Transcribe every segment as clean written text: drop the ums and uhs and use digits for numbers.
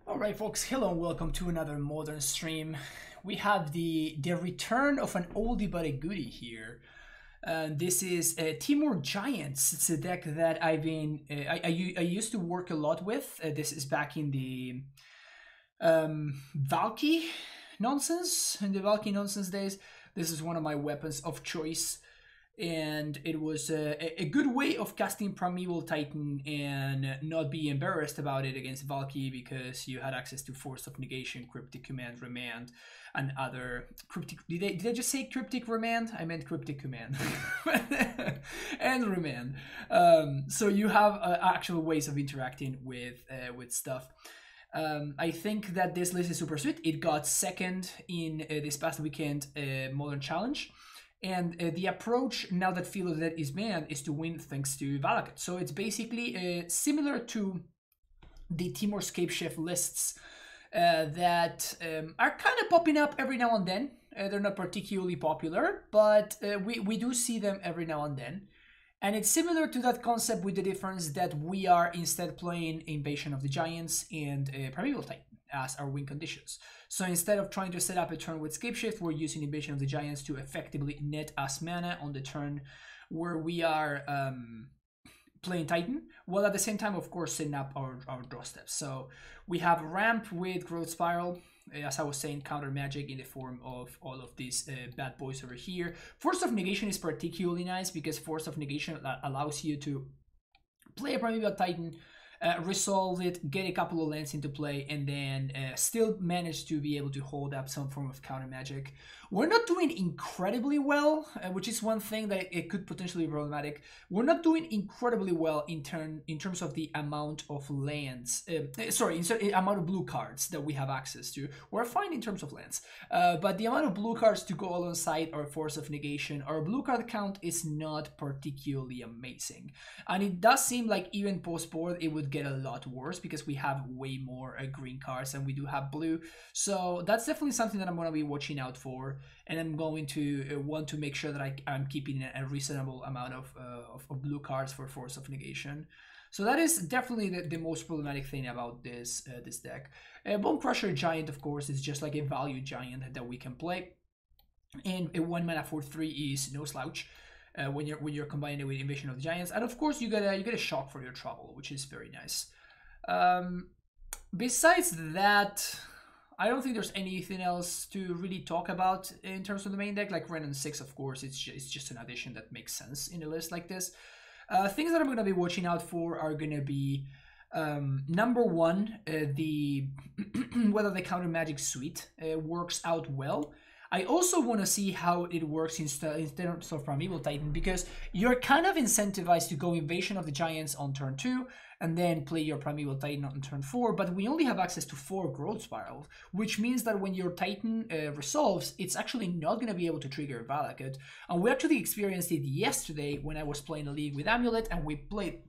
Alright folks, hello and welcome to another Modern stream. We have the return of an oldie but a goodie here. This is Timor Giants. It's a deck that I've been I used to work a lot with. This is back in the Valky nonsense, in the Valky nonsense days. This is one of my weapons of choice. And it was a good way of casting Primeval Titan and not be embarrassed about it against Valky, because you had access to Force of Negation, Cryptic Command, Remand, and other cryptic. Did I just say Cryptic Remand? I meant Cryptic Command and Remand. So you have actual ways of interacting with stuff. I think that this list is super sweet. It got second in this past weekend Modern Challenge. And the approach, now that Feel of the Dead is banned, is to win thanks to Valakut. So it's basically similar to the Timor Scapeshift lists that are kind of popping up every now and then. They're not particularly popular, but we do see them every now and then. And it's similar to that concept, with the difference that we are instead playing Invasion of the Giants and Primeval Titan as our win conditions. So instead of trying to set up a turn with Scapeshift, we're using Invasion of the Giants to effectively net us mana on the turn where we are playing Titan, while at the same time, of course, setting up our draw steps. So we have Ramp with Growth Spiral, as I was saying, counter magic in the form of all of these bad boys over here. Force of Negation is particularly nice because Force of Negation allows you to play a Primeval Titan, resolve it, get a couple of lands into play, and then still manage to be able to hold up some form of counter magic. We're not doing incredibly well, which is one thing that it could potentially be problematic. We're not doing incredibly well in terms of the amount of lands, amount of blue cards that we have access to. We're fine in terms of lands, but the amount of blue cards to go alongside our Force of Negation, our blue card count is not particularly amazing. And it does seem like even post-board it would get a lot worse because we have way more green cards than we do have blue. So that's definitely something that I'm going to be watching out for, and I'm going to want to make sure that I'm keeping a reasonable amount of blue cards for Force of Negation. So that is definitely the most problematic thing about this deck. Bone Crusher Giant, of course, is just like a value giant that we can play, and a 1 mana for 3 is no slouch. When you're combining it with Invasion of the Giants, and of course you get a shock for your trouble, which is very nice. Besides that, I don't think there's anything else to really talk about in terms of the main deck. Like Renan 6, of course, it's just an addition that makes sense in a list like this. Things that I'm going to be watching out for are going to be number one, whether the counter magic suite works out well. I also want to see how it works in terms of Primeval Titan, because you're kind of incentivized to go Invasion of the Giants on turn 2 and then play your Primeval Titan on turn 4, but we only have access to 4 Growth Spirals, which means that when your Titan resolves, it's actually not going to be able to trigger Valakut. And we actually experienced it yesterday when I was playing a league with Amulet, and we played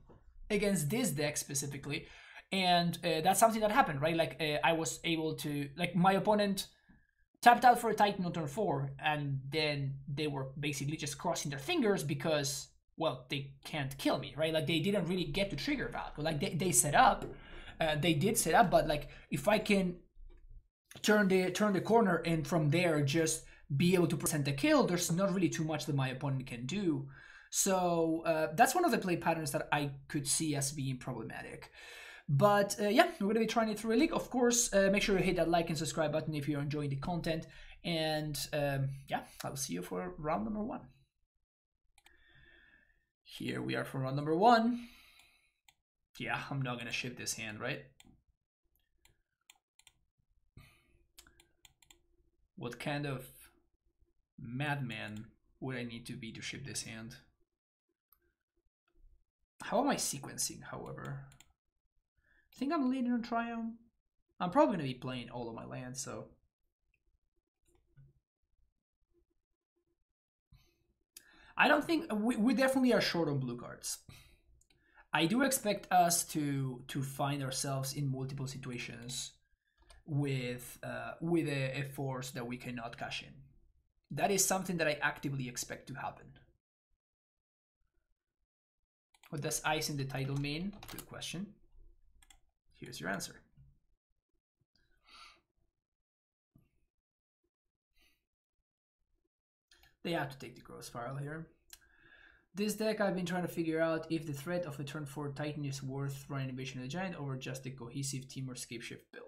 against this deck specifically, and that's something that happened, right? Like I was able to, like, my opponent tapped out for a Titan on turn 4, and then they were basically just crossing their fingers because, well, they can't kill me, right? Like, they didn't really get to trigger Valakut. Like, they set up, they did set up, but like, if I can turn the corner and from there just be able to present the kill, there's not really too much that my opponent can do. So that's one of the play patterns that I could see as being problematic. But yeah, we're going to be trying it through a league. Of course, make sure you hit that like and subscribe button if you're enjoying the content. And yeah, I'll see you for round number 1. Here we are for round number 1. Yeah, I'm not going to ship this hand, right? What kind of madman would I need to be to ship this hand? How am I sequencing, however? I think I'm leading on Triumph. I'm probably going to be playing all of my lands, so. I don't think, we definitely are short on blue cards. I do expect us to find ourselves in multiple situations with a force that we cannot cash in. That is something that I actively expect to happen. What does ice in the title mean? Good question. Here's your answer. They have to take the growth spiral here. This deck, I've been trying to figure out if the threat of a turn 4 Titan is worth running Invasion of the Giant over just a cohesive team or scape shift build.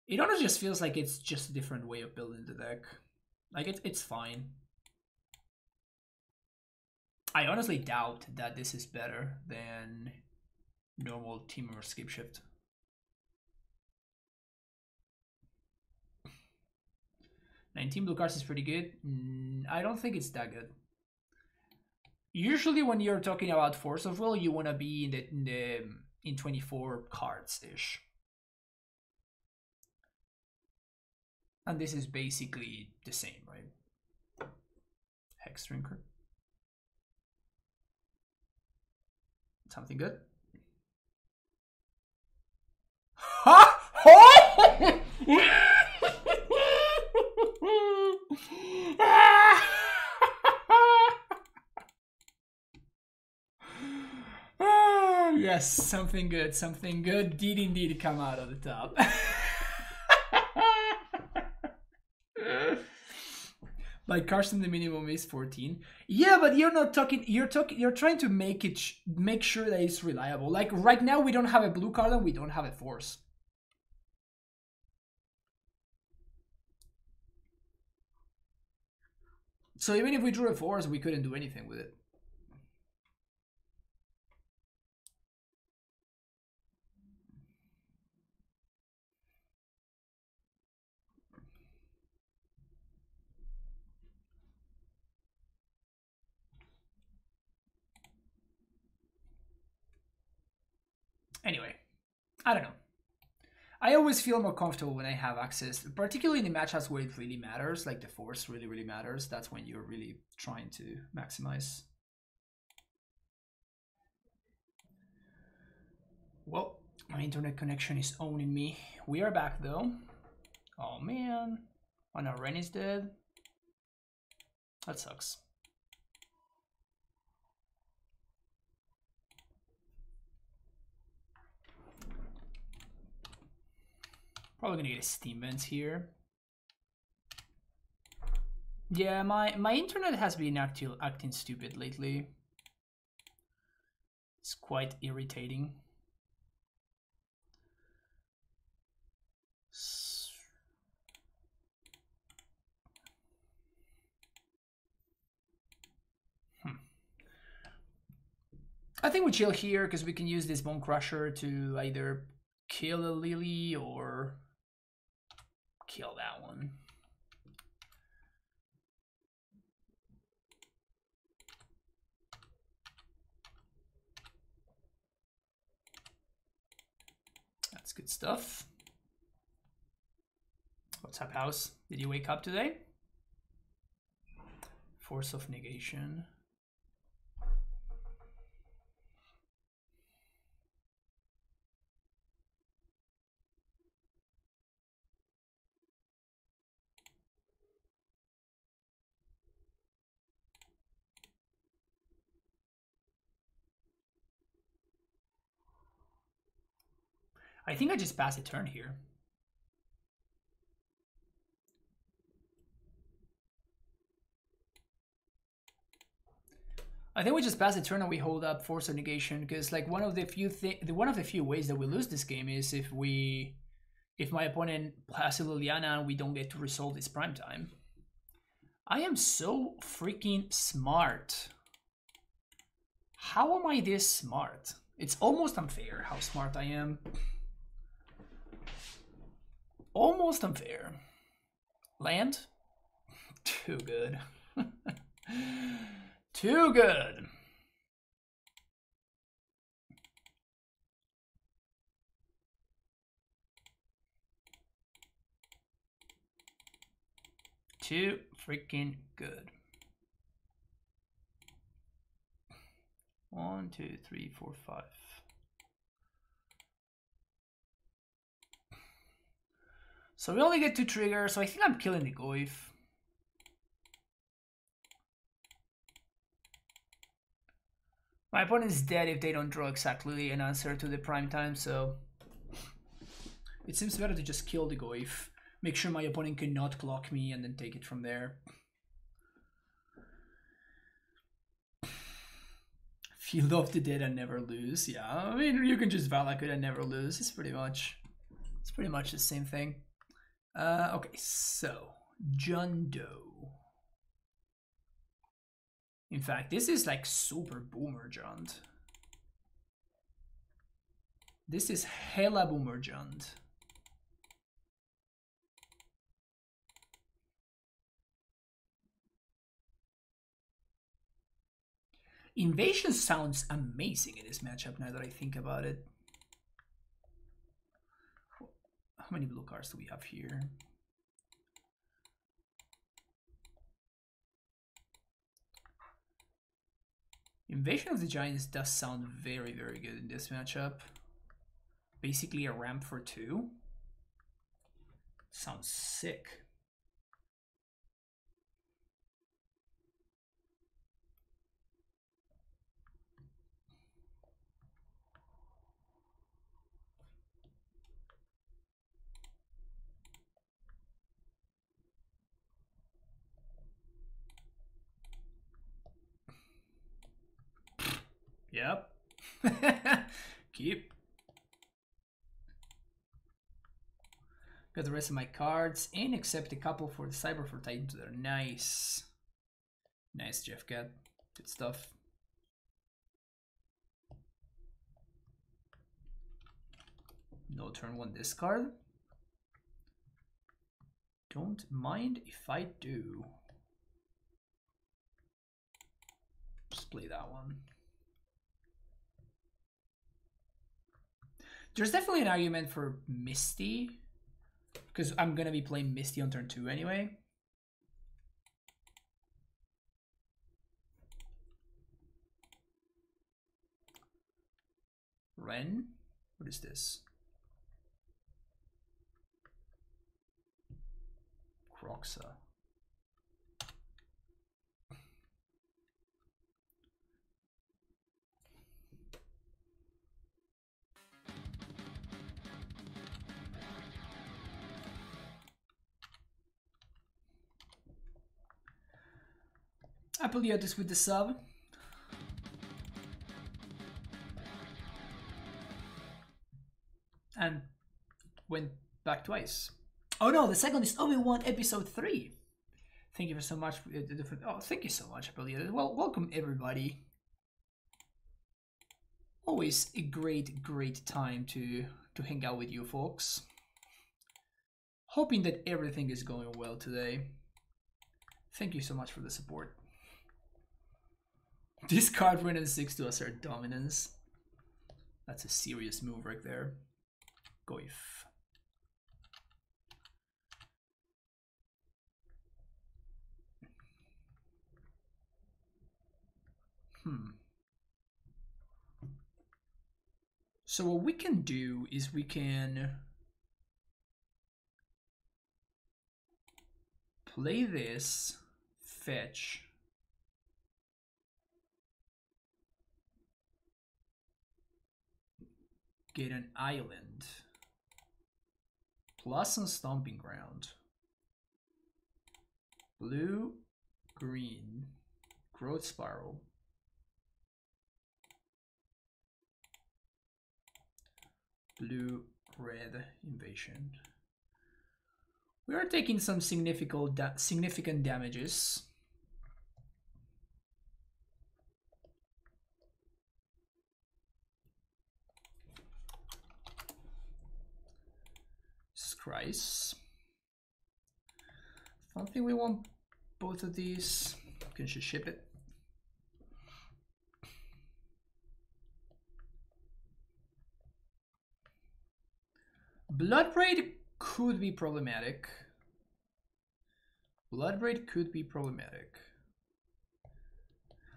It honestly just feels like it's just a different way of building the deck. Like, it's fine. I honestly doubt that this is better than normal team or scape shift. $19 blue cards is pretty good. I don't think it's that good. Usually when you're talking about Force of Will, you want to be in 24 cards ish. And this is basically the same, right? Hex Drinker. Something good? Ha! Yes, something good did indeed come out of the top. Like Carson, the minimum is 14. Yeah, but you're not talking. You're trying to make sure that it's reliable. Like right now, we don't have a blue card and we don't have a force. So even if we drew a force, we couldn't do anything with it. Anyway, I don't know. I always feel more comfortable when I have access, particularly in the matchups where it really matters, like the force really matters. That's when you're really trying to maximize. Well, my internet connection is owning me. We are back though. Oh man. Oh no, Ren is dead. That sucks. Probably gonna get a Steam Vents here. Yeah, my internet has been acting stupid lately. It's quite irritating. I think we chill here because we can use this Bone Crusher to either kill a Lily or kill that one. That's good stuff. What's up, house? Did you wake up today? Force of Negation. I think I just passed a turn here. I think we just pass a turn and we hold up Force of Negation because like one of the few ways that we lose this game is if my opponent has a Liliana and we don't get to resolve this prime time. I am so freaking smart. How am I this smart? It's almost unfair how smart I am. Almost unfair. Land? Too good. Too good. Too freaking good. 1, 2, 3, 4, 5. So we only get 2 triggers, so I think I'm killing the Goyf. My opponent's dead if they don't draw exactly an answer to the prime time, so it seems better to just kill the Goyf. Make sure my opponent cannot clock me and then take it from there. Field of the Dead and never lose. Yeah, I mean you can just Valakut and never lose. It's pretty much the same thing. Okay, so John Doe. In fact, this is like super boomerjant. This is hella boomerjant. Invasion sounds amazing in this matchup now that I think about it. How many blue cards do we have here? Invasion of the Giants does sound very, very good in this matchup. Basically a ramp for 2. Sounds sick. Yep. Keep. Got the rest of my cards in, except a couple for the Cyber for Titans. They're nice. Nice, Jeff Cat. Good stuff. No turn 1 discard. Don't mind if I do. Just play that one. There's definitely an argument for Misty, because I'm gonna be playing Misty on turn 2 anyway. Ren? What is this? Croxa. Apoliotis with the sub. And went back twice. Oh no, the second is Obi-Wan episode 3. Thank you so much. Oh, thank you so much, Apoliotis. Well, welcome everybody. Always a great time to hang out with you folks. Hoping that everything is going well today. Thank you so much for the support. Discard Ren and 6 to assert dominance. That's a serious move right there. Goif. So what we can do is we can play this, fetch, get an island, plus some stomping ground, blue, green, growth spiral, blue, red, invasion. We are taking some significant damages. Christ. I don't think we want both of these. Can just ship it. Bloodbraid could be problematic. Bloodbraid could be problematic.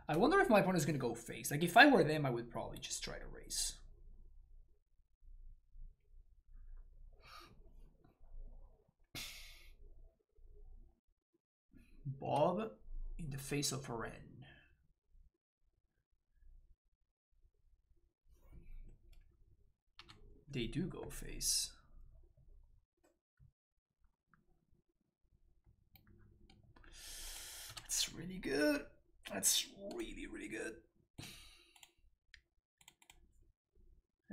I wonder if my opponent is going to go face. Like, if I were them, I would probably just try to race. Bob in the face of a Ren. They do go face. That's really good. That's really good.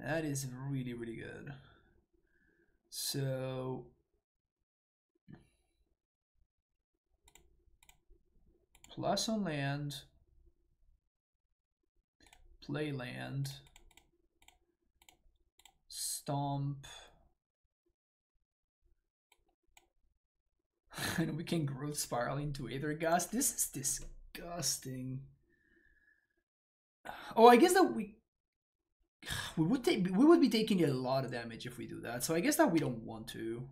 That is really, really good. So plus on land, play land, stomp. And we can growth spiral into Aether Gas. This is disgusting. Oh, I guess that we would be taking a lot of damage if we do that. So I guess that we don't want to.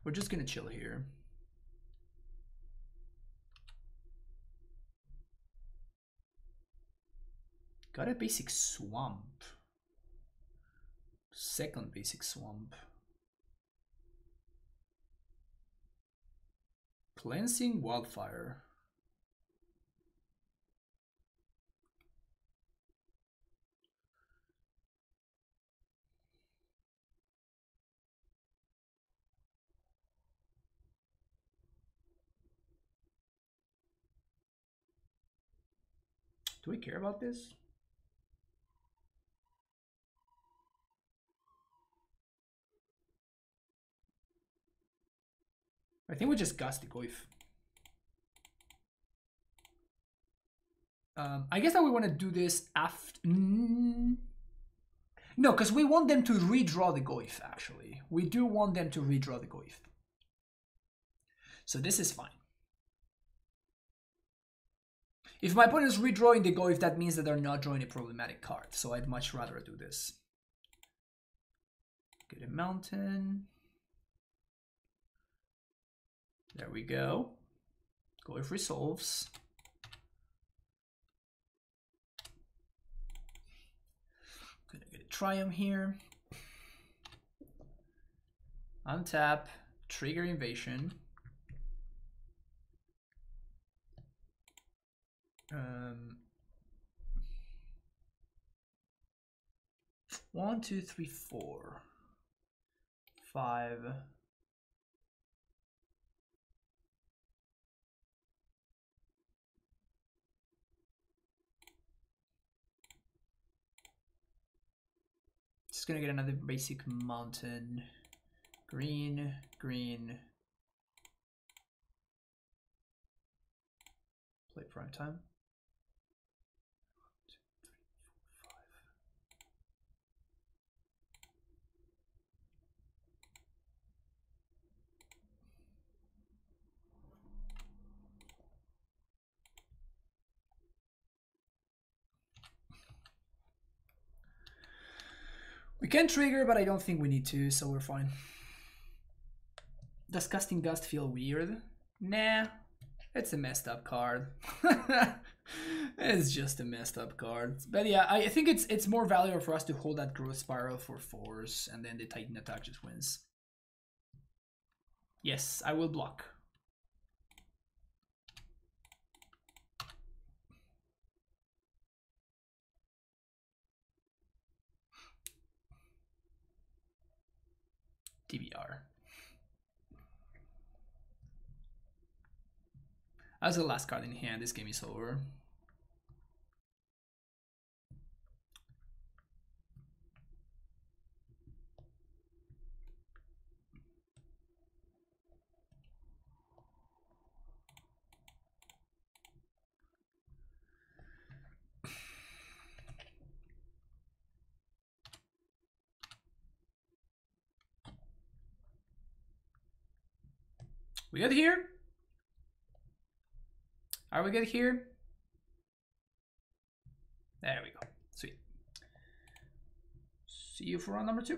We're just gonna chill here. Got a basic swamp. Second basic swamp. Cleansing Wildfire. Do we care about this? I think we just gust the Goif. I guess that we want to do this after. No, because we want them to redraw the Goif, actually. We do want them to redraw the Goif. So this is fine. If my opponent is redrawing the Goif, that means that they're not drawing a problematic card. So I'd much rather do this. Get a mountain. There we go. Goif resolves. Gonna get a Triumph here. Untap, trigger invasion. 1, 2, 3, 4, 5. Just gonna get another basic mountain. Green, green. Play prime time. 1, 2, 3, 4, 5. We can trigger, but I don't think we need to, so we're fine. Does Casting Gust feel weird? Nah, it's a messed up card. It's just a messed up card. But yeah, I think it's more valuable for us to hold that growth spiral for 4s, and then the Titan attack just wins. Yes, I will block. TBR. As the last card in hand, this game is over. We good here? Are we good here? There we go. Sweet. See you for round number 2.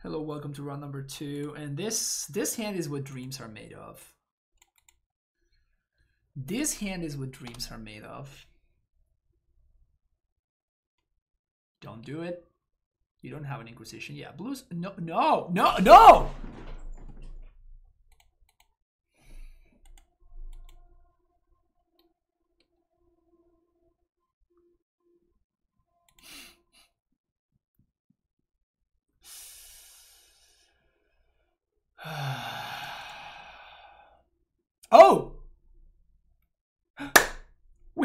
Hello, welcome to round number 2. And this hand is what dreams are made of. This hand is what dreams are made of. Don't do it. You don't have an Inquisition. Yeah, blues. No, no, no, no!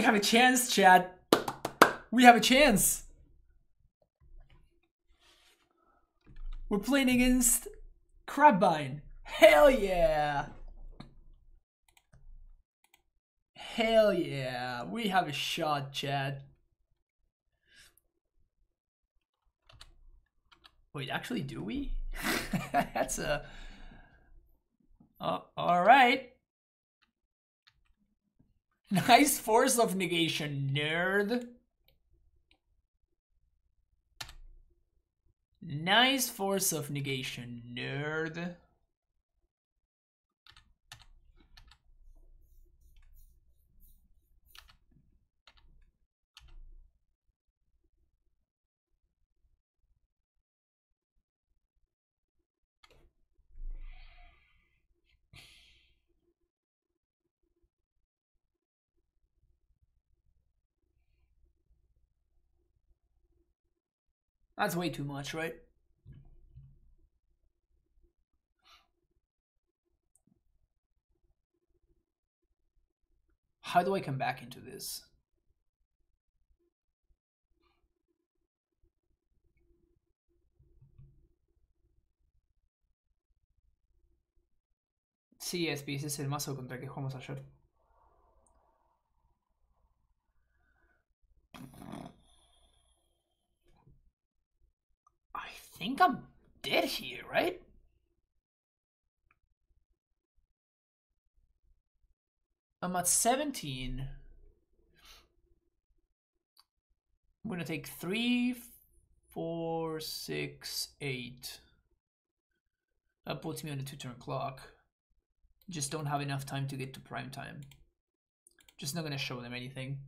have a chance, Chad. We have a chance. We're playing against CrabVine. Hell yeah. Hell yeah. We have a shot, Chad. Wait, actually, do we? That's a... alright. Nice force of negation, nerd. Nice force of negation, nerd. That's way too much, right? How do I come back into this? Sí, SP, ese es el mazo contra el que jugamos ayer. I think I'm dead here, right? I'm at 17. I'm gonna take 3, 4, 6, 8. That puts me on a 2-turn clock. Just don't have enough time to get to prime time. Just not gonna show them anything.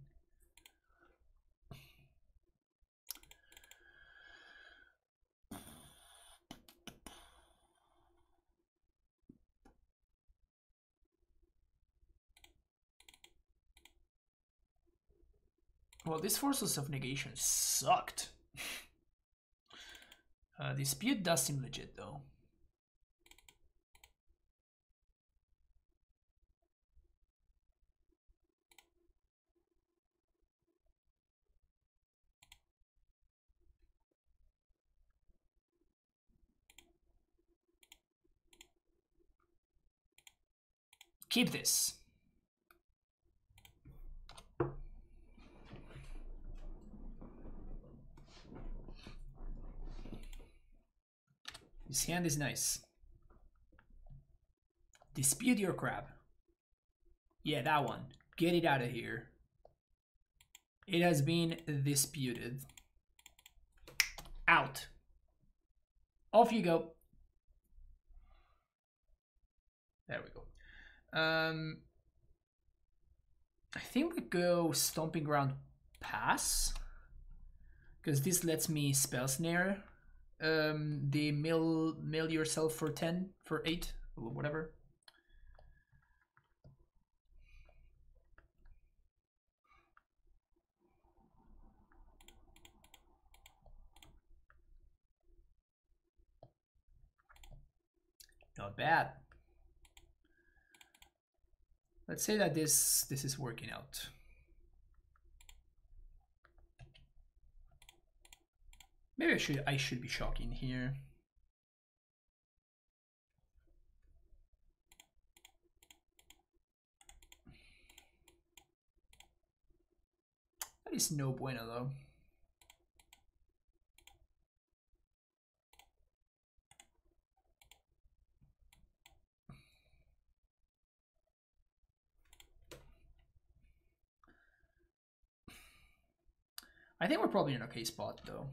Well, these forces of negation sucked. Dispute does seem legit though. Keep this. This hand is nice. Dispute your crab. Yeah, that one. Get it out of here. It has been disputed. Out. Off you go. There we go. I think we go Stomping Ground Pass. Because this lets me Spell Snare. The mill yourself for 10, for 8, or whatever. Not bad. Let's say that this is working out. Maybe I should be shocking here. That is no bueno though. I think we're probably in an okay spot though.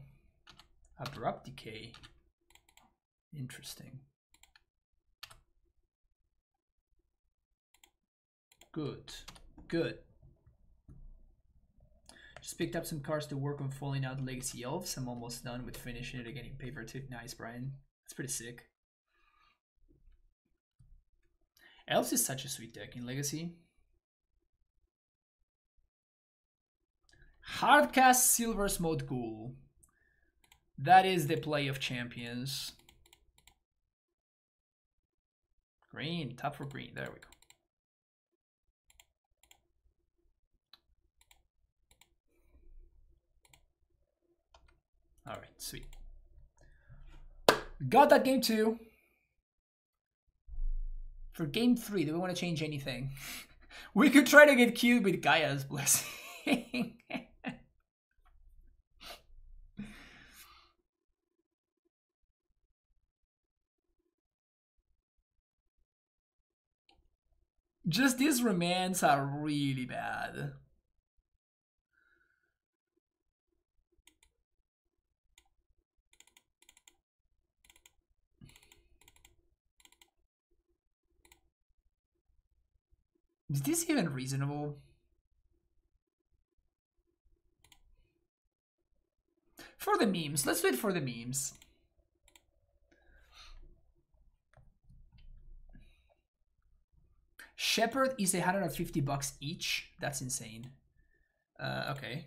Abrupt Decay. Interesting. Good. Good. Just picked up some cards to work on Falling Out Legacy Elves. I'm almost done with finishing it and getting paper too. Nice, Brian. That's pretty sick. Elves is such a sweet deck in Legacy. Hardcast Silver Smoke Ghoul. That is the play of champions. Green, tap for green. There we go. All right, sweet. Got that game 2. For game 3, do we want to change anything? We could try to get cute with Gaia's Blessing. Just these remands are really bad. Is this even reasonable? For the memes. Let's do it for the memes. Shepherd is $150 each. That's insane. Okay.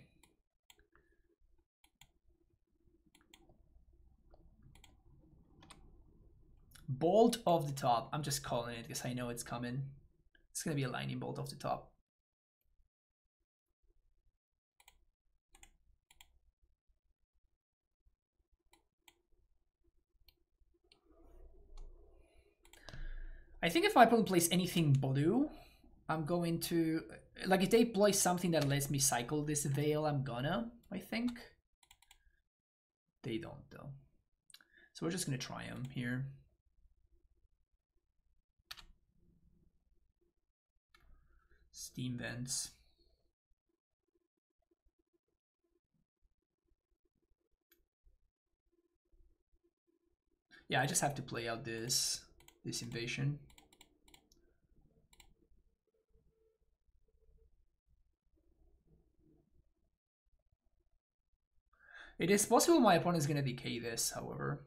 Bolt off the top. I'm just calling it because I know it's coming. It's going to be a lightning bolt off the top. I think if I don't place anything Bodu, I'm going to... Like, if they play something that lets me cycle this Veil, I'm gonna, I think. They don't, though. So we're just going to try them here. Steam Vents. Yeah, I just have to play out this invasion. It is possible my opponent is going to decay this, however.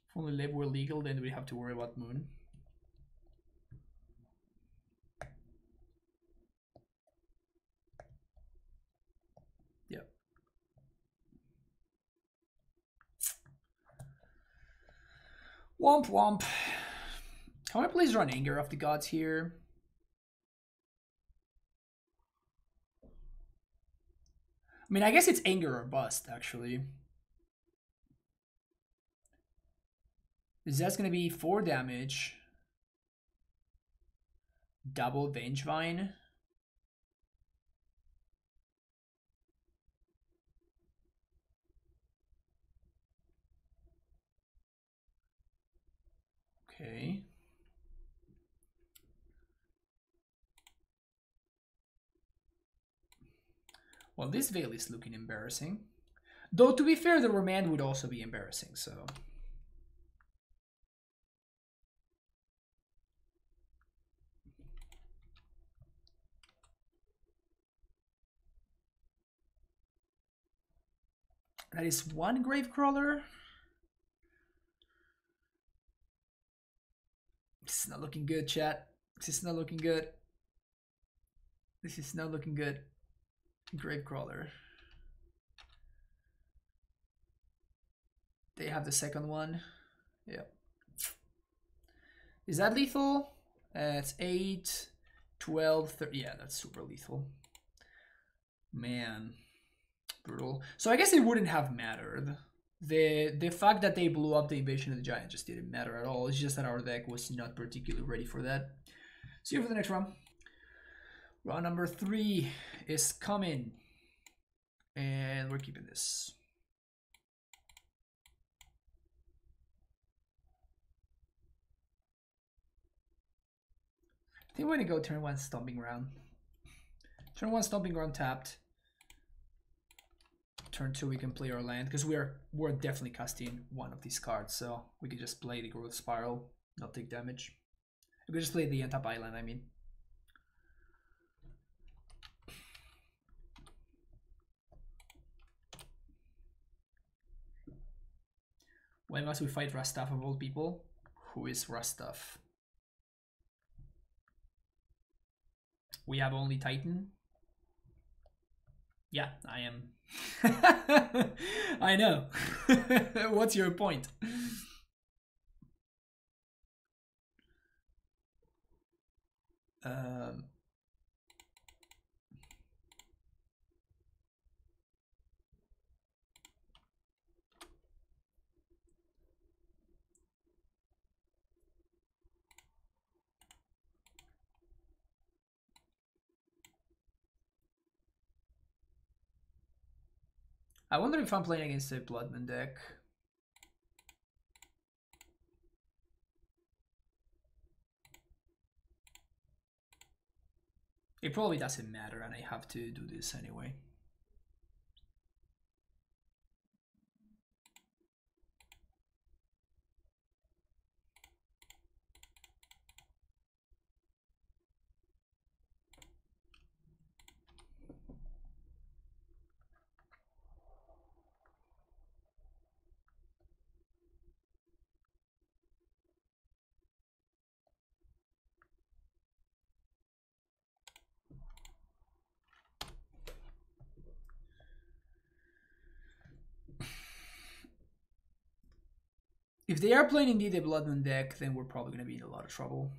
If only Lib were legal, then we have to worry about Moon. Yep. Womp womp. Can I please run Anger of the Gods here? I mean, I guess it's Anger or Bust, actually. That's going to be 4 damage. Double Vengevine. Okay. Well, this Veil is looking embarrassing. Though, to be fair, the Remand would also be embarrassing, so... That is 1 Gravecrawler. This is not looking good, chat. This is not looking good. This is not looking good. Gravecrawler. They have the second one. Yep. Is that lethal? It's 8, 12, 30. Yeah, that's super lethal. Man. Brutal. So I guess it wouldn't have mattered. The fact that they blew up the Invasion of the Giant just didn't matter at all. It's just that our deck was not particularly ready for that. See you for the next round. Round number 3 is coming. And we're keeping this. I think we're going to go turn 1 Stomping Ground. Turn 1 Stomping Ground tapped. Turn 2 we can play our land because we're definitely casting one of these cards, so we can just play the Growth Spiral, not take damage. We can just play the untap island, I mean. When must we fight Rastaf of all people? Who is Rastaf? We have only Titan. Yeah, I am. I know. What's your point? Um, I wonder if I'm playing against a Bloodman deck. It probably doesn't matter, and I have to do this anyway. If they are playing indeed a Bloodman deck, then we're probably going to be in a lot of trouble.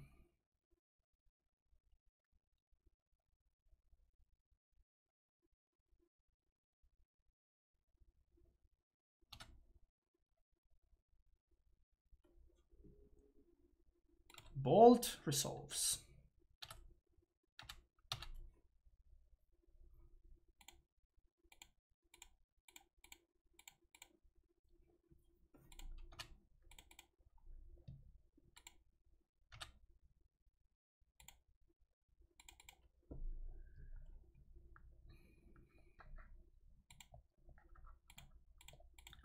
Bolt resolves.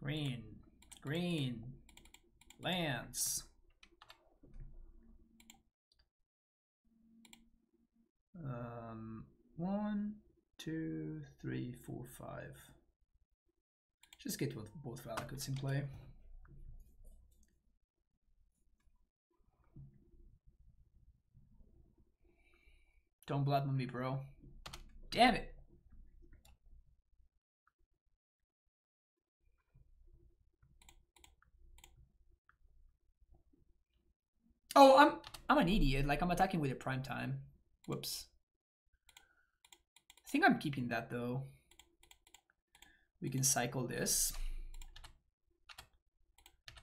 Green, green, lands. 1, 2, 3, 4, 5. Just get with both Valakuts in play. Don't Bloodman me, bro. Damn it. Oh, I'm an idiot. Like, I'm attacking with a prime time. Whoops. I think I'm keeping that though. We can cycle this.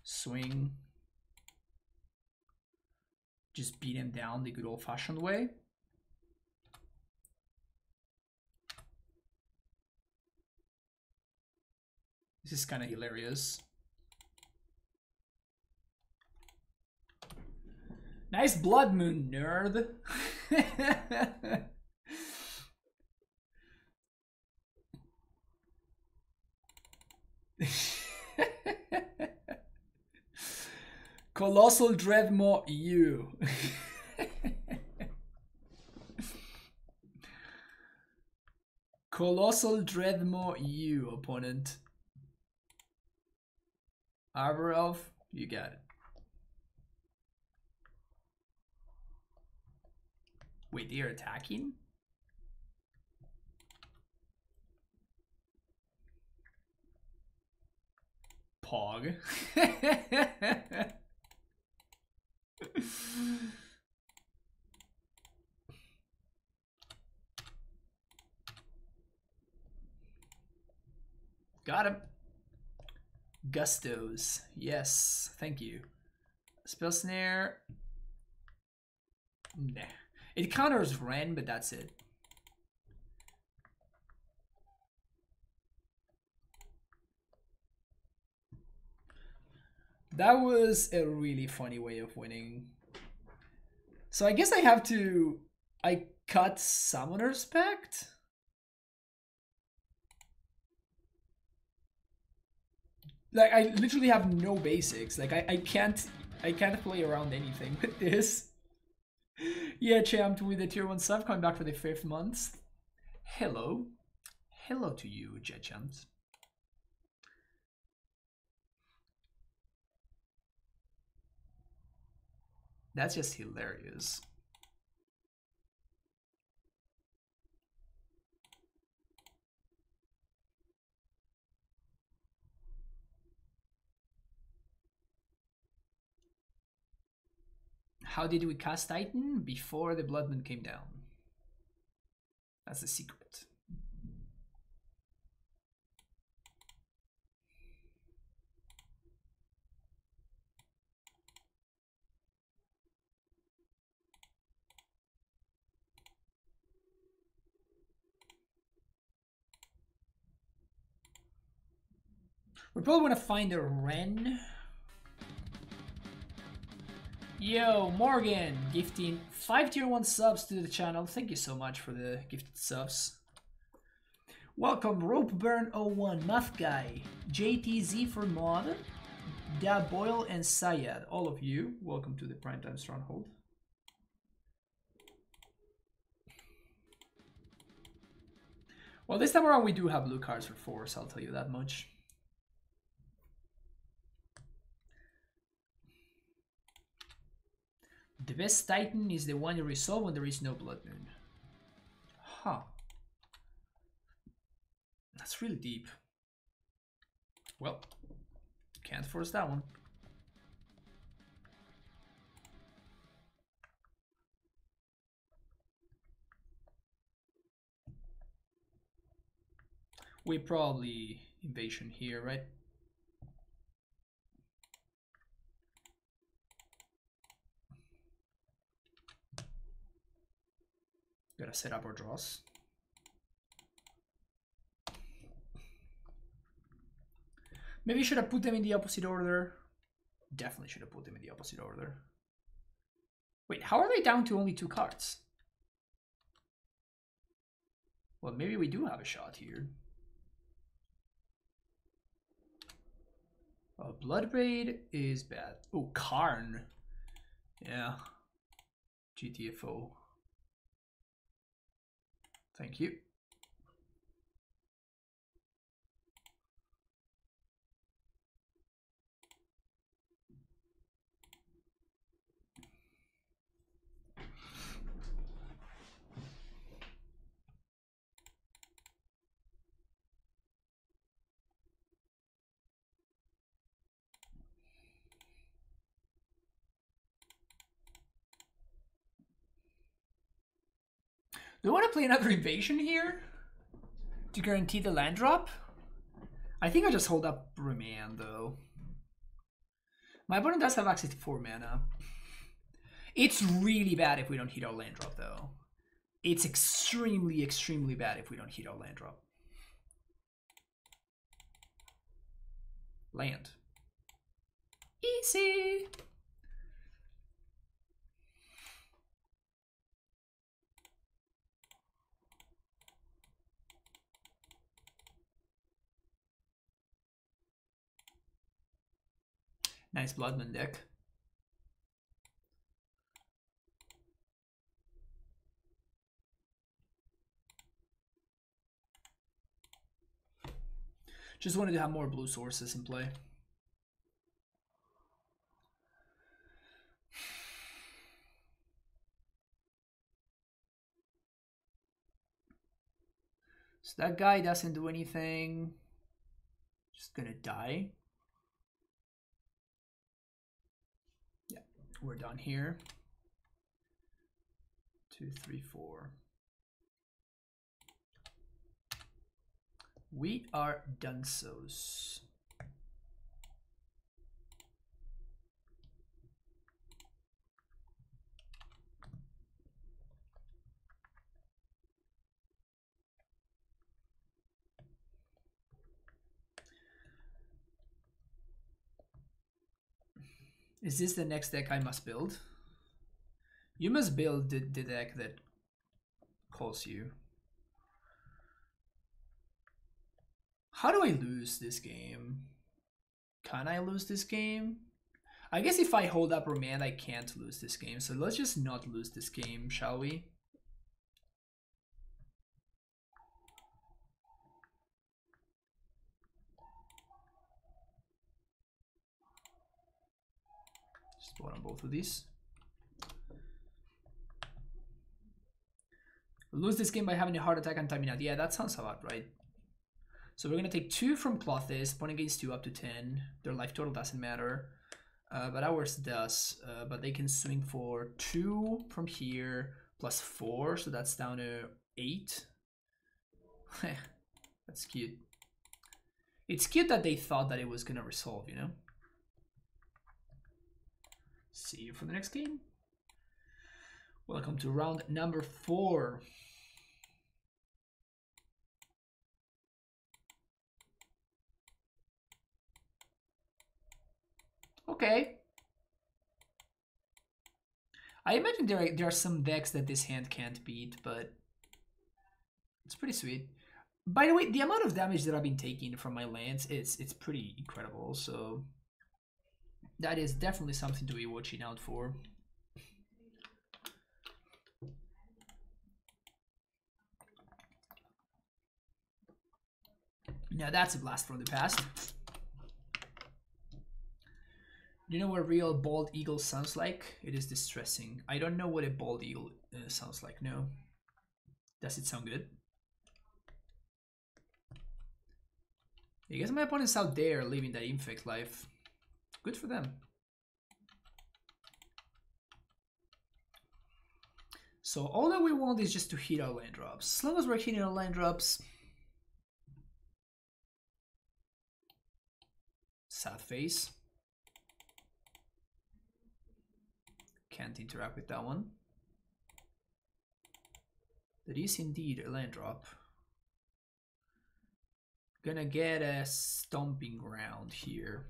Swing. Just beat him down the good old-fashioned way. This is kind of hilarious. Nice Blood Moon, nerd. Colossal Dreadmaw U. Colossal Dreadmaw U, opponent. Arbor Elf, you got it. Wait, they're attacking? Pog. Got him. Gustos. Yes, thank you. Spell Snare. Nah. It counters Ren, but that's it. That was a really funny way of winning. So I guess I have to... I cut Summoner's Pact? Like, I literally have no basics. Like, I can't play around anything with this. Yeah, champ with the tier 1 sub coming back for the 5th month. Hello. Hello to you, Jet champs. That's just hilarious. How did we cast Titan? Before the Blood Moon came down. That's the secret. We probably want to find a Ren. Yo, Morgan, gifting 5 tier 1 subs to the channel. Thank you so much for the gifted subs. Welcome, Ropeburn01, Math Guy, JTZ for Mod, Dab Boyle, and Syed. All of you, welcome to the Primetime Stronghold. Well, this time around we do have blue cards for Force, I'll tell you that much. The best Titan is the one you resolve when there is no Blood Moon. Huh. That's really deep. Well, can't force that one. We probably invasion here, right? Gotta set up our draws. Maybe should have put them in the opposite order. Definitely should have put them in the opposite order. Wait, how are they down to only 2 cards? Well, maybe we do have a shot here. Oh, Bloodbraid is bad. Oh, Karn. Yeah. GTFO. Thank you. Do I want to play another invasion here to guarantee the land drop? I think I'll just hold up Remand though. My opponent does have access to 4 mana. It's really bad if we don't hit our land drop though. It's extremely, extremely bad if we don't hit our land drop. Land. Easy. Nice Bloodman deck. Just wanted to have more blue sources in play. So that guy doesn't do anything. Just gonna die. Yeah, we're done here. 2, 3, 4. We are donesos. Is this the next deck I must build? You must build the deck that calls you. How do I lose this game? Can I lose this game? I guess if I hold up Remand, I can't lose this game. So let's just not lose this game, shall we? Just one on both of these. Lose this game by having a heart attack and timing out. Yeah, that sounds about right. So we're going to take 2 from Clothes, opponent gains 2 up to 10. Their life total doesn't matter. But ours does. But they can swing for 2 from here, plus 4, so that's down to 8. That's cute. It's cute that they thought that it was gonna resolve, you know? See you for the next game. Welcome to round number 4. Okay. I imagine there are some decks that this hand can't beat, but it's pretty sweet. By the way, the amount of damage that I've been taking from my lands, it's pretty incredible, so that is definitely something to be watching out for. Now that's a blast from the past. Do you know what real bald eagle sounds like? It is distressing. I don't know what a bald eagle sounds like, no. Does it sound good? I guess my opponent's out there living that infect life. Good for them. So all that we want is just to hit our land drops. As long as we're hitting our land drops. Sad face. Can't interact with that one. That is indeed a land drop. Gonna get a stomping ground here,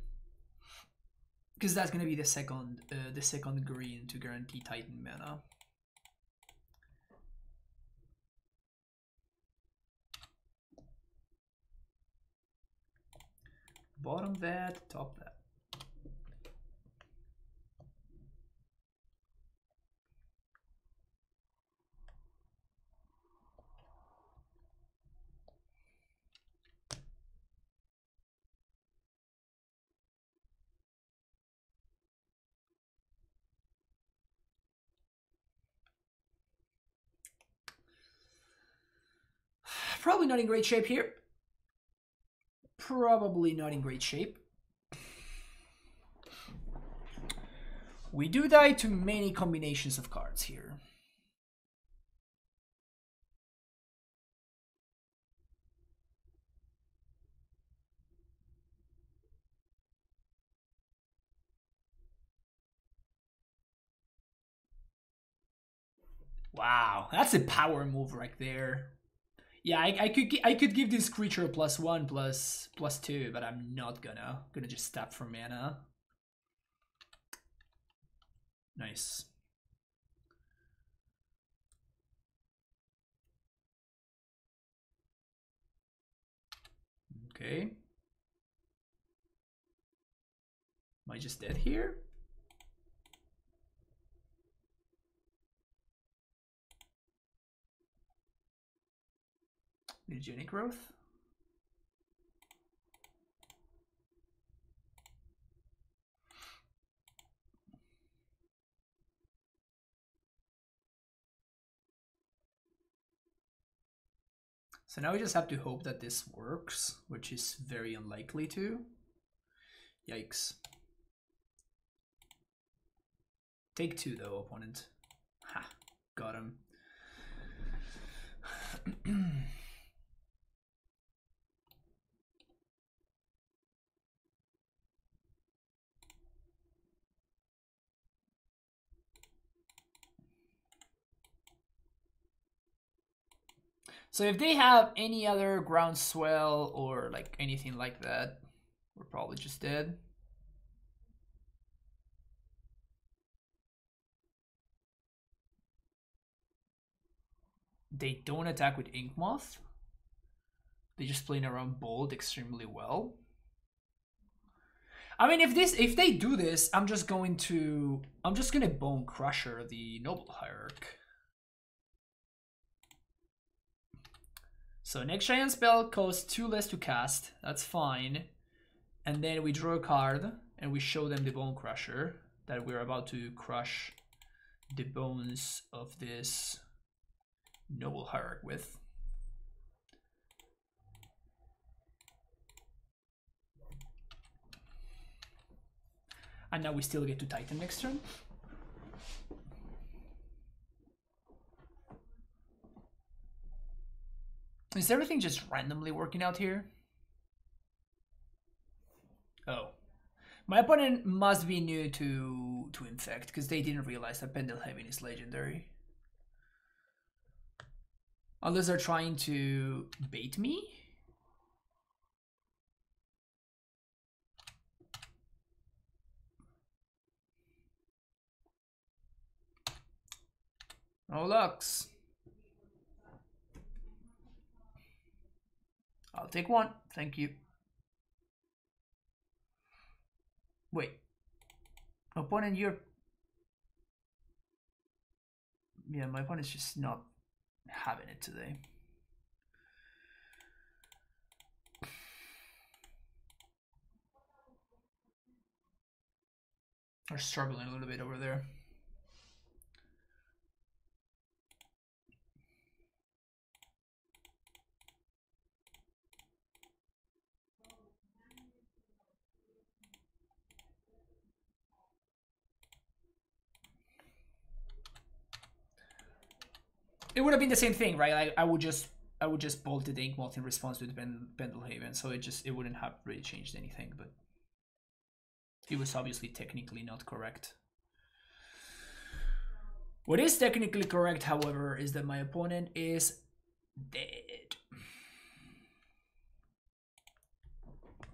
because that's gonna be the second green to guarantee Titan mana. Bottom that, top that. Probably not in great shape here. Probably not in great shape. We do die to many combinations of cards here. Wow, that's a power move right there. Yeah, I could give this creature +1 +2, but I'm not gonna. I'm gonna just tap for mana. Nice. Okay. Am I just dead here? Mutagenic growth. So now we just have to hope that this works, which is very unlikely to. Yikes. Take 2 though, opponent. Ha, got him. So if they have any other groundswell or like anything like that, we're probably just dead. They don't attack with Ink Moth. They just play around Bold extremely well. I mean, if they do this, I'm just gonna Bone Crusher the Noble Hierarch. So next giant spell costs 2 less to cast. That's fine. And then we draw a card and we show them the Bone Crusher that we're about to crush the bones of this Noble Hierarch with. And now we still get to Titan next turn. Is everything just randomly working out here? Oh. My opponent must be new to Infect, because they didn't realize that Pendelhaven is legendary. Unless they're trying to bait me? No Lux. I'll take one, thank you. Wait. Opponent, you're... Yeah, my opponent's just not having it today. They're struggling a little bit over there. It would have been the same thing, right? I would just bolt the Inkmoth in response to the Pendelhaven, so it wouldn't have really changed anything, but it was obviously technically not correct. What is technically correct, however, is that my opponent is dead.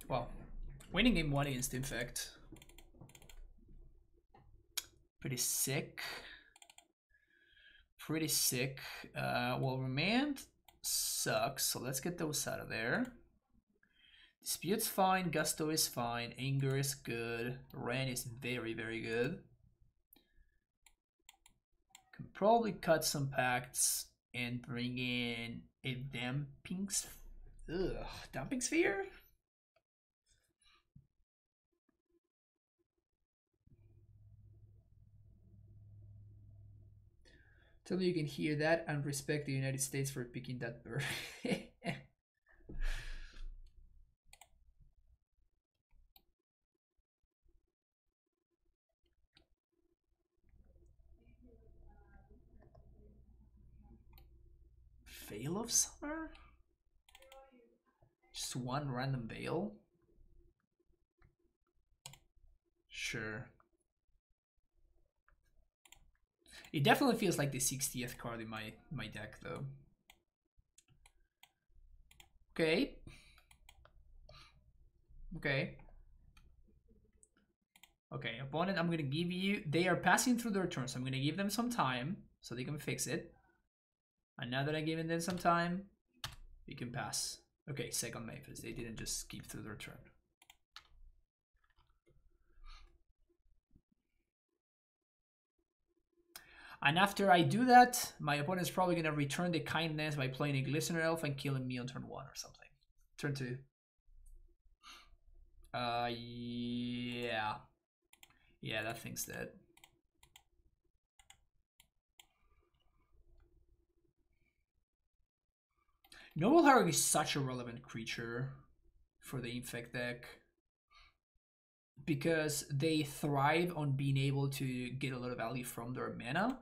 Well, winning game 1 against Infect. Pretty sick. Pretty sick. Well, Remand sucks, so let's get those out of there. Dispute's fine, Gusto is fine, Anger is good, Ren is very, very good. Can probably cut some pacts and bring in a Damping Sphere? Tell me you can hear that and respect the United States for picking that bird. Veil of Summer? Just one random veil? Sure. It definitely feels like the 60th card in my deck, though. Okay. Okay. Okay, opponent, I'm gonna give you... They are passing through their turn, so I'm gonna give them some time so they can fix it. And now that I've given them some time, you can pass. Okay, second Memphis. They didn't just skip through their turn. And after I do that, my opponent's probably going to return the kindness by playing a Glistener Elf and killing me on turn 1 or something. Turn 2. Yeah. Yeah, that thing's dead. Noble Hierarch is such a relevant creature for the Infect deck, because they thrive on being able to get a lot of value from their mana.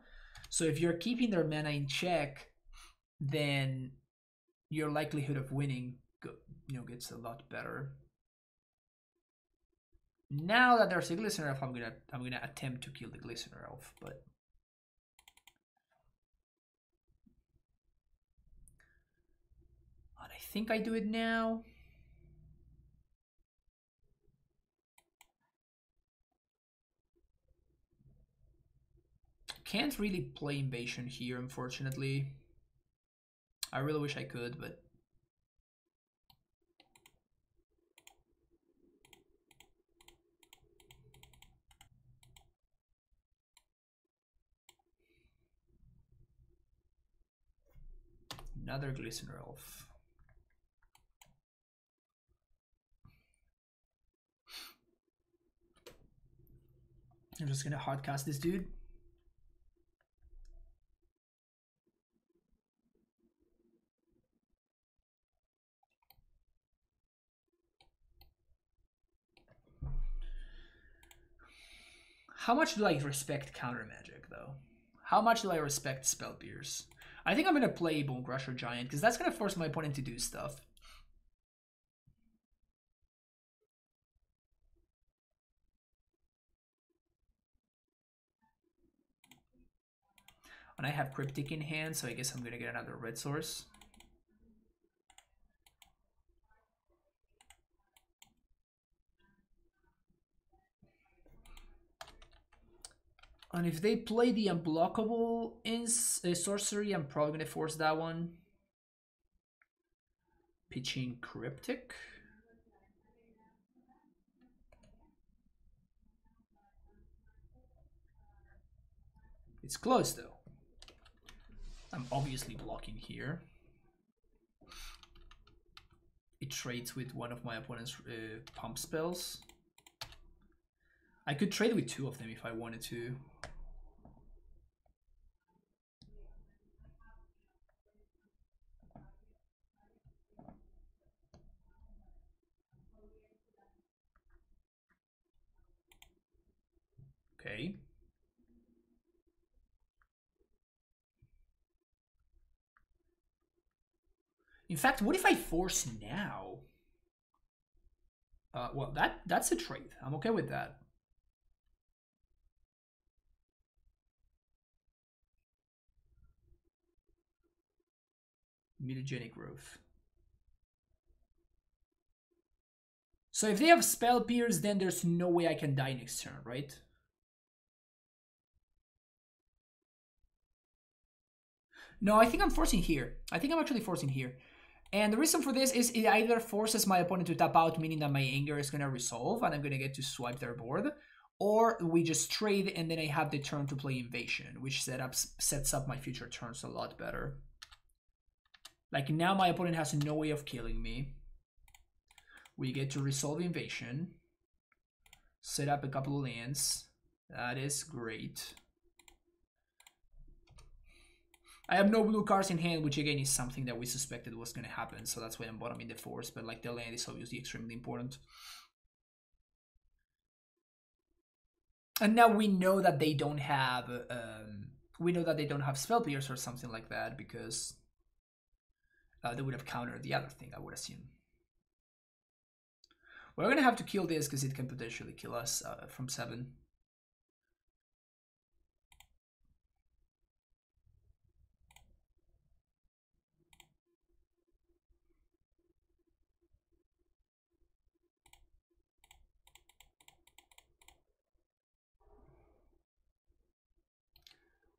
So if you're keeping their mana in check, then your likelihood of winning, gets a lot better. Now that there's a Glistener Elf, I'm gonna attempt to kill the Glistener Elf, but and I think I do it now. Can't really play Invasion here, unfortunately. I really wish I could, but another Glistener Elf. I'm just gonna hardcast this dude. How much do I respect counter magic, though? How much do I respect Spell Pierce? I think I'm going to play Bone Crusher Giant, because that's going to force my opponent to do stuff. And I have Cryptic in hand, so I guess I'm going to get another red source. And if they play the unblockable sorcery, I'm probably going to force that one. Pitching Cryptic. It's close, though. I'm obviously blocking here. It trades with one of my opponent's pump spells. I could trade with two of them if I wanted to. Okay. In fact, what if I force now? Well, that's a trade. I'm okay with that. Mutagenic growth. So if they have Spell Pierce, then there's no way I can die next turn, right? No, I think I'm forcing here. I think I'm actually forcing here. And the reason for this is it either forces my opponent to tap out, meaning that my anger is going to resolve and I'm going to get to swipe their board, or we just trade and then I have the turn to play Invasion, which sets up my future turns a lot better. Like now my opponent has no way of killing me. We get to resolve Invasion, set up a couple of lands. That is great. I have no blue cards in hand, which again is something that we suspected was going to happen, so that's why I'm bottoming the force, but like the land is obviously extremely important. And now we know that they don't have Spell Pierce or something like that, because they would have countered the other thing, I would assume. We're going to have to kill this because it can potentially kill us from 7.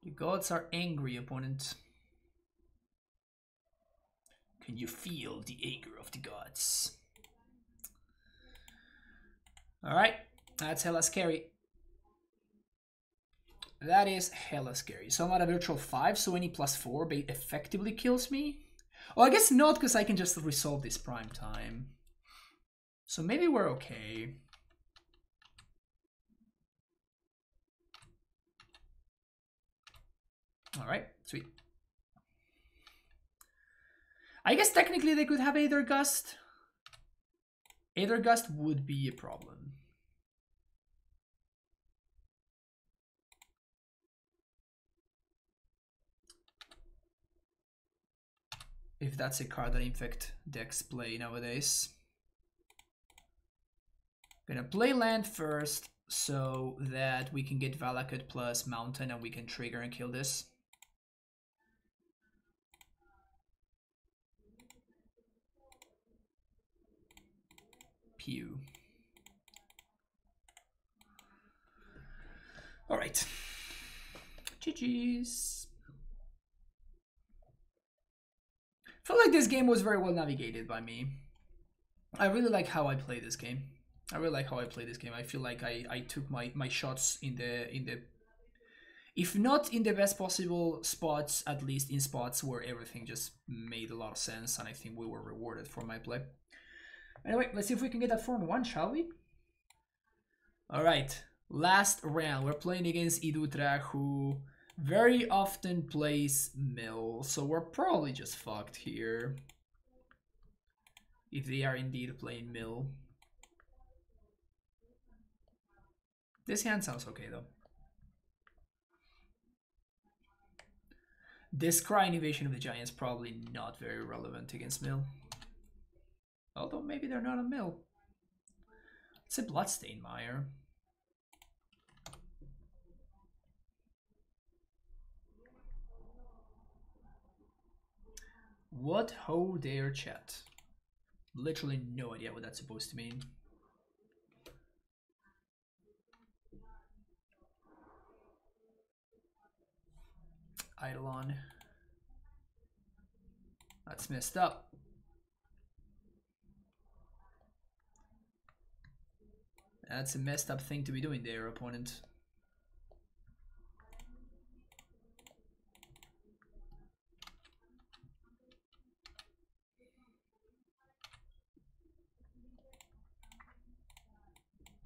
The gods are angry, opponent. Can you feel the anger of the gods? Alright, that's hella scary. That is hella scary. So I'm at a virtual 5, so any +4 effectively kills me. Well, I guess not, because I can just resolve this prime time. So maybe we're okay. Alright, sweet. I guess technically they could have Aether Gust. Aether Gust would be a problem. If that's a card that Infect decks play nowadays. Gonna play land first so that we can get Valakut plus Mountain and we can trigger and kill this. Pew. All right. GG's. I feel like this game was very well navigated by me. I really like how I play this game. I feel like I took my shots in the if not in the best possible spots, at least in spots where everything just made a lot of sense, and I think we were rewarded for my play. Anyway, let's see if we can get that 4-1, shall we? Alright, last round. We're playing against Idutra, who very often plays Mill, so we're probably just fucked here. If they are indeed playing Mill. This hand sounds okay though. This Crying Invasion of the Giants probably not very relevant against mill. Although maybe they're not a mill. It's a Bloodstain Mire. What ho there, chat? Literally no idea what that's supposed to mean. Eidolon. That's messed up. That's a messed up thing to be doing there, opponent.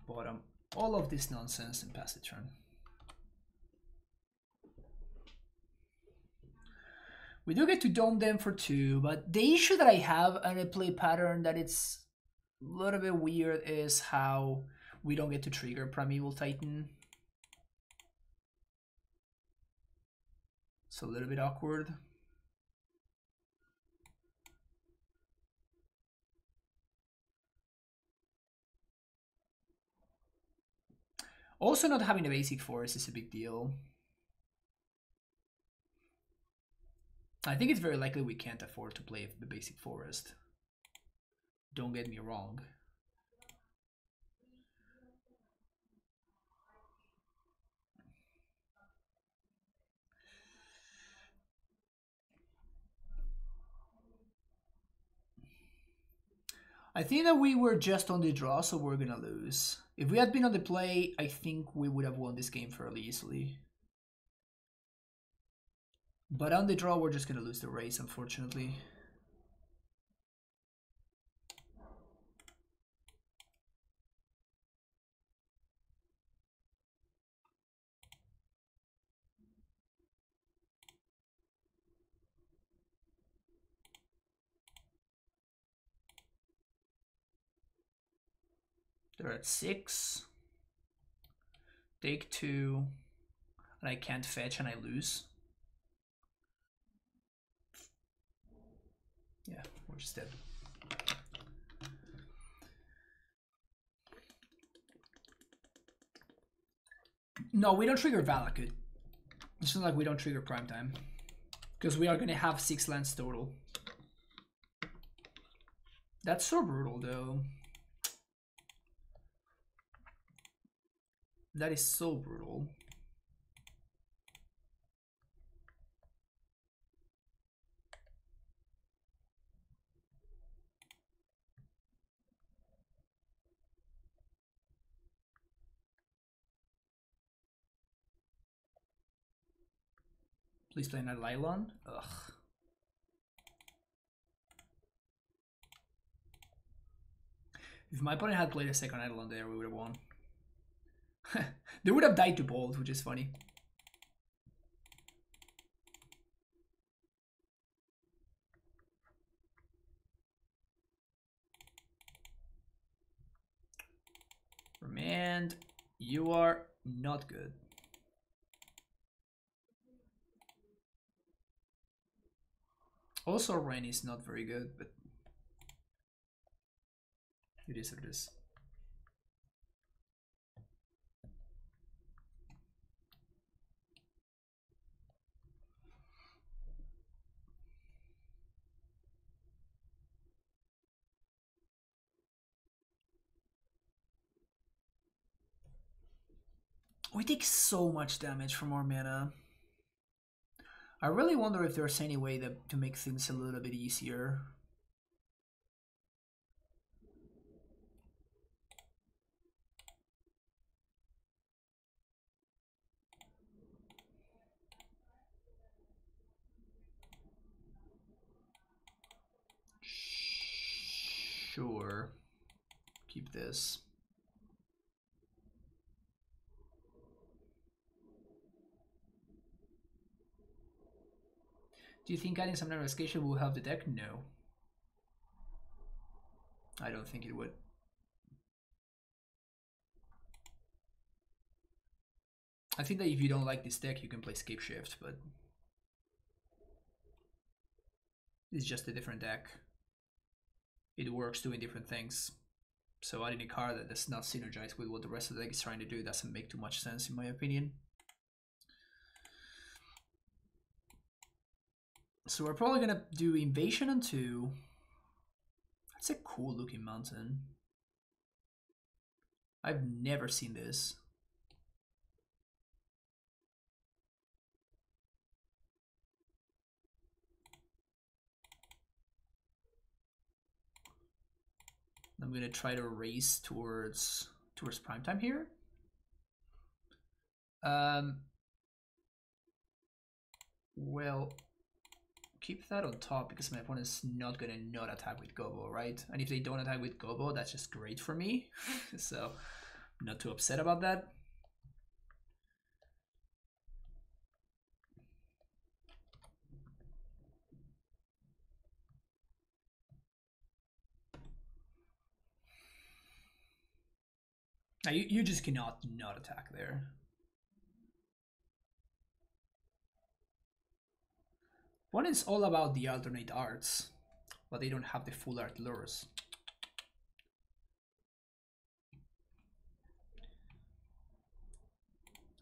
Bottom all of this nonsense and pass the turn. We do get to dome them for 2, but the issue that I have on a play pattern that it's a little bit weird is how we don't get to trigger Primeval Titan. It's a little bit awkward. Also, not having a basic forest is a big deal. I think it's very likely we can't afford to play the basic forest. Don't get me wrong. I think that we were just on the draw, so we're gonna lose. If we had been on the play, I think we would have won this game fairly easily. But on the draw, we're just gonna lose the race, unfortunately. They're at 6. Take 2. And I can't fetch and I lose. Yeah, we're just dead. No, we don't trigger Valakut. It's not like we don't trigger Primetime. Because we are going to have 6 lands total. That's so brutal though. That is so brutal. Please play another Lylon. Ugh. If my opponent had played a second Eidolon there, we would have won. They would have died to bolt, which is funny. Remand, you are not good. Also, Ren is not very good, but it is what it is. We take so much damage from our mana. I really wonder if there's any way to make things a little bit easier. Sure. Keep this. Do you think adding some investigation will help the deck? No. I don't think it would. I think that if you don't like this deck, you can play Scape Shift, but it's just a different deck. It works doing different things. So adding a card that does not synergize with what the rest of the deck is trying to do doesn't make too much sense in my opinion. So we're probably gonna do Invasion on 2. That's a cool looking mountain. I've never seen this. I'm gonna try to race towards prime time here. Well, keep that on top because my opponent's not gonna not attack with Gobo, right? And if they don't attack with Gobo, that's just great for me. So I'm not too upset about that. Now you just cannot not attack there. One is all about the alternate arts, but they don't have the full art Lurrus.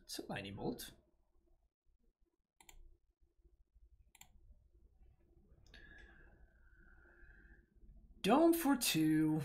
It's a lightning bolt. Dome for 2.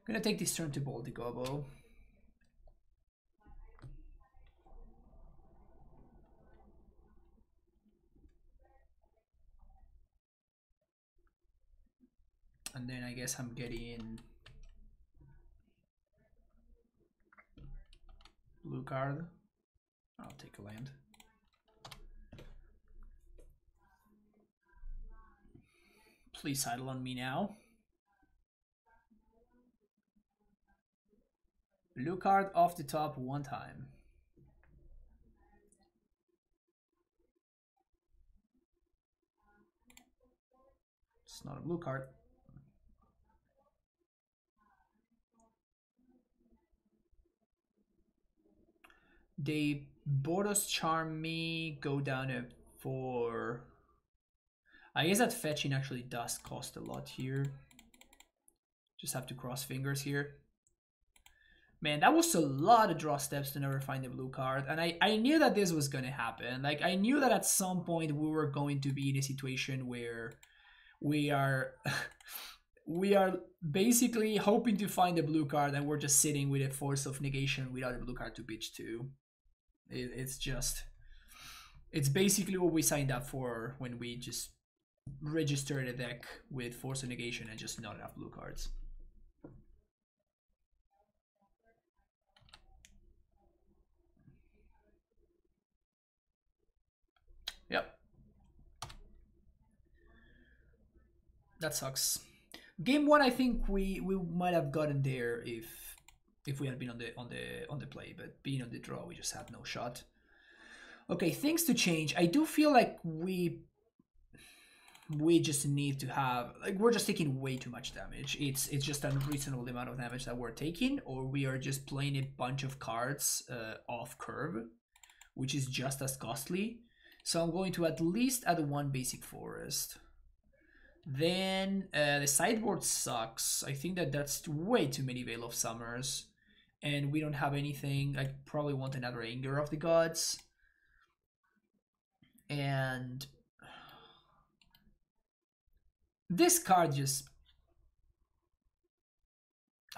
I'm gonna take this turn to bolt the Gobo. And then I guess I'm getting blue card. I'll take a land. Please idle on me now. Blue card off the top one time. It's not a blue card. They Boros Charm me, go down to 4. I guess that fetching actually does cost a lot here. Just have to cross fingers here. Man, that was a lot of draw steps to never find a blue card. And I knew that this was going to happen. Like, I knew that at some point we were going to be in a situation where we are we are basically hoping to find a blue card and we're just sitting with a force of negation without a blue card to pitch to. It's basically what we signed up for when we just registered a deck with force of negation and just not enough blue cards. Yep. That sucks. Game 1, I think we might have gotten there if we had been on the play, but being on the draw, we just had no shot. Okay, things to change. I do feel like we just need to have, like, we're just taking way too much damage. It's just an unreasonable amount of damage that we're taking, or we are just playing a bunch of cards off curve, which is just as costly. So I'm going to at least add 1 basic forest. Then the sideboard sucks. I think that that's way too many Veil of Summers. And we don't have anything. I probably want another Anger of the Gods. And this card just...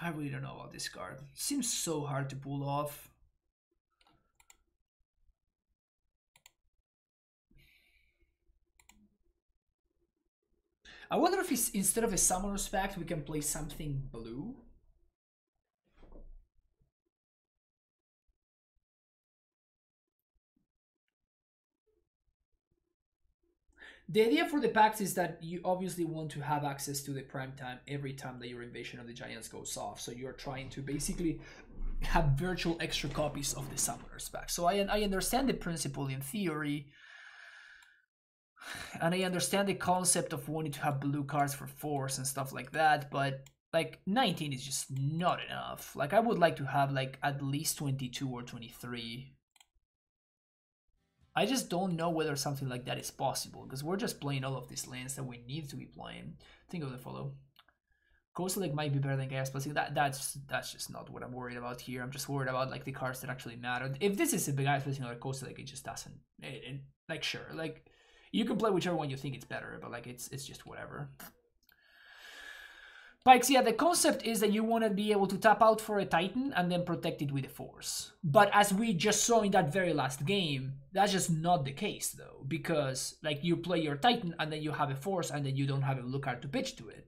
I really don't know about this card. It seems so hard to pull off. I wonder if instead of a Summoner's Pact, we can play something blue. The idea for the packs is that you obviously want to have access to the prime time every time that your Invasion of the Giants goes off. So you're trying to basically have virtual extra copies of the Summoners pack. So I understand the principle in theory, and I understand the concept of wanting to have blue cards for force and stuff like that, but like 19 is just not enough. Like I would like to have like at least 22 or 23. I just don't know whether something like that is possible, because we're just playing all of these lands that we need to be playing. Think of the follow. Coastal Lake might be better than Chaos Blessing. That's just not what I'm worried about here. I'm just worried about like the cards that actually matter. If this is a big Chaos Blessing or a Coastal Lake, it just doesn't. Like sure, like you can play whichever one you think it's better, but like it's just whatever. Pikes, yeah, the concept is that you want to be able to tap out for a Titan and then protect it with a Force. But as we just saw in that very last game, that's just not the case, though. Because, like, you play your Titan and then you have a Force and then you don't have a blue card to pitch to it.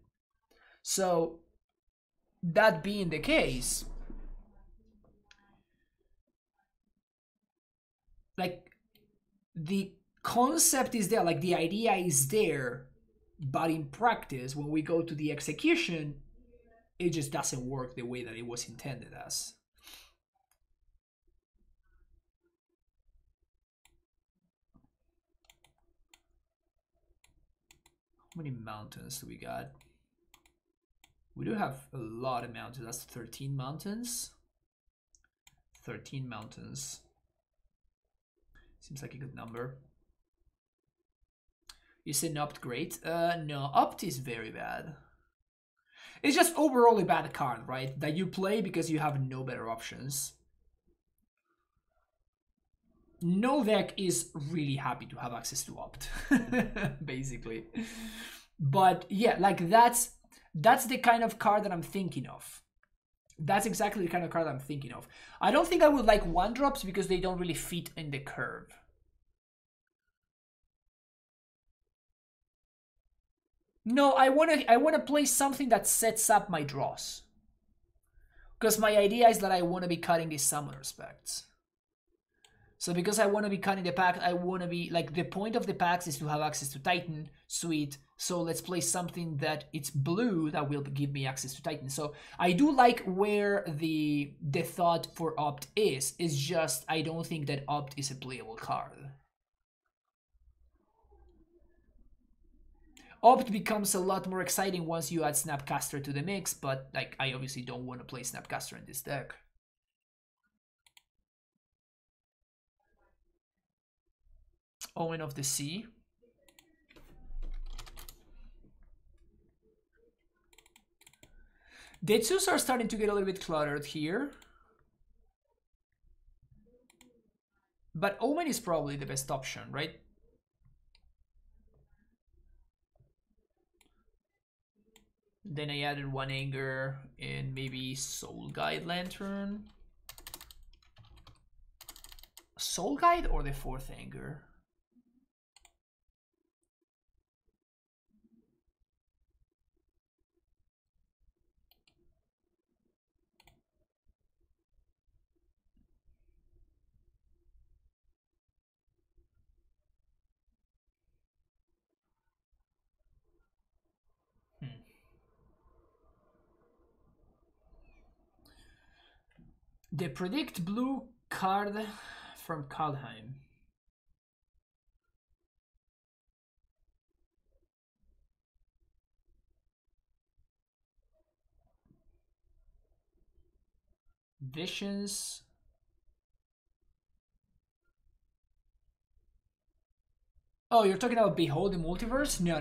So, that being the case, like, the concept is there, like, the idea is there. But in practice, when we go to the execution, it just doesn't work the way that it was intended as. How many mountains do we got? We do have a lot of mountains. That's 13 mountains. 13 mountains. Seems like a good number. You said Opt great? No, Opt is very bad. It's just overall a bad card, right? That you play because you have no better options. No deck is really happy to have access to Opt, basically. But yeah, like that's the kind of card that I'm thinking of. That's exactly the kind of card I'm thinking of. I don't think I would like 1-drops because they don't really fit in the curve. No, I wanna play something that sets up my draws. Because my idea is that I wanna be cutting these summoner specs. So because I wanna be cutting the pack, I wanna be like the point of the packs is to have access to Titan. Sweet. So let's play something that it's blue that will give me access to Titan. So I do like where the thought for Opt is. It's just I don't think that Opt is a playable card. Opt becomes a lot more exciting once you add Snapcaster to the mix, but like I obviously don't want to play Snapcaster in this deck. Omen of the Sea. Detsus are starting to get a little bit cluttered here. But Omen is probably the best option, right? Then I added 1 Anger and maybe Soul Guide Lantern. Soul Guide or the 4th Anger? The Predict Blue card from Kaldheim. Visions. Oh, you're talking about Behold the Multiverse? No.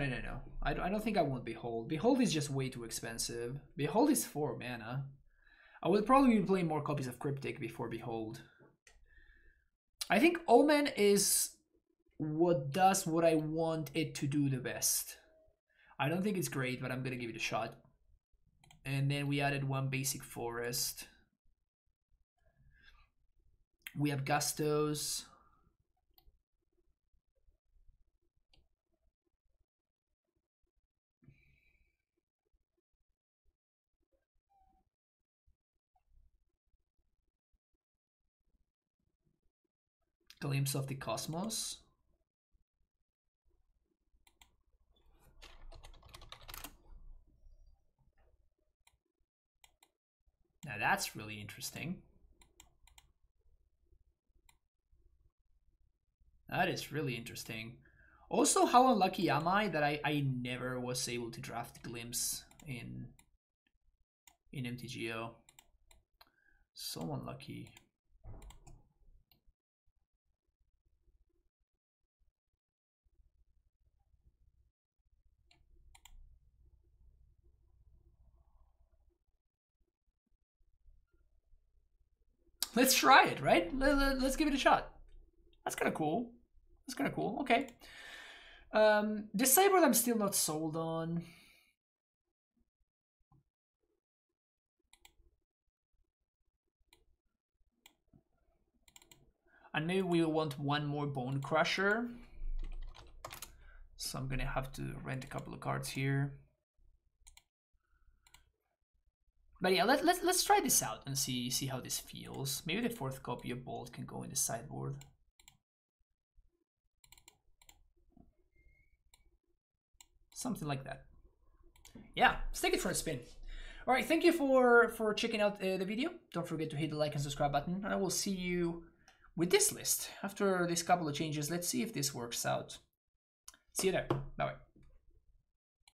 I don't think I want Behold. Behold is just way too expensive. Behold is 4 mana. I will probably be playing more copies of Cryptic before Behold. I think Omen is what does what I want it to do the best. I don't think it's great, but I'm gonna give it a shot. And then we added 1 basic forest. We have Gustos. Glimpse of the Cosmos. Now that's really interesting. That is really interesting. Also, how unlucky am I that I never was able to draft Glimpse in MTGO. So unlucky. Let's try it, right? Let's give it a shot. That's kind of cool. That's kind of cool. Okay. The sideboard I'm still not sold on. And maybe we want one more Bone Crusher. So I'm gonna have to rent a couple of cards here. But yeah, let's try this out and see how this feels. Maybe the 4th copy of Bolt can go in the sideboard. Something like that. Yeah, let's take it for a spin. All right, thank you for checking out the video. Don't forget to hit the like and subscribe button, and I will see you with this list after this couple of changes. Let's see if this works out. See you there. Bye bye.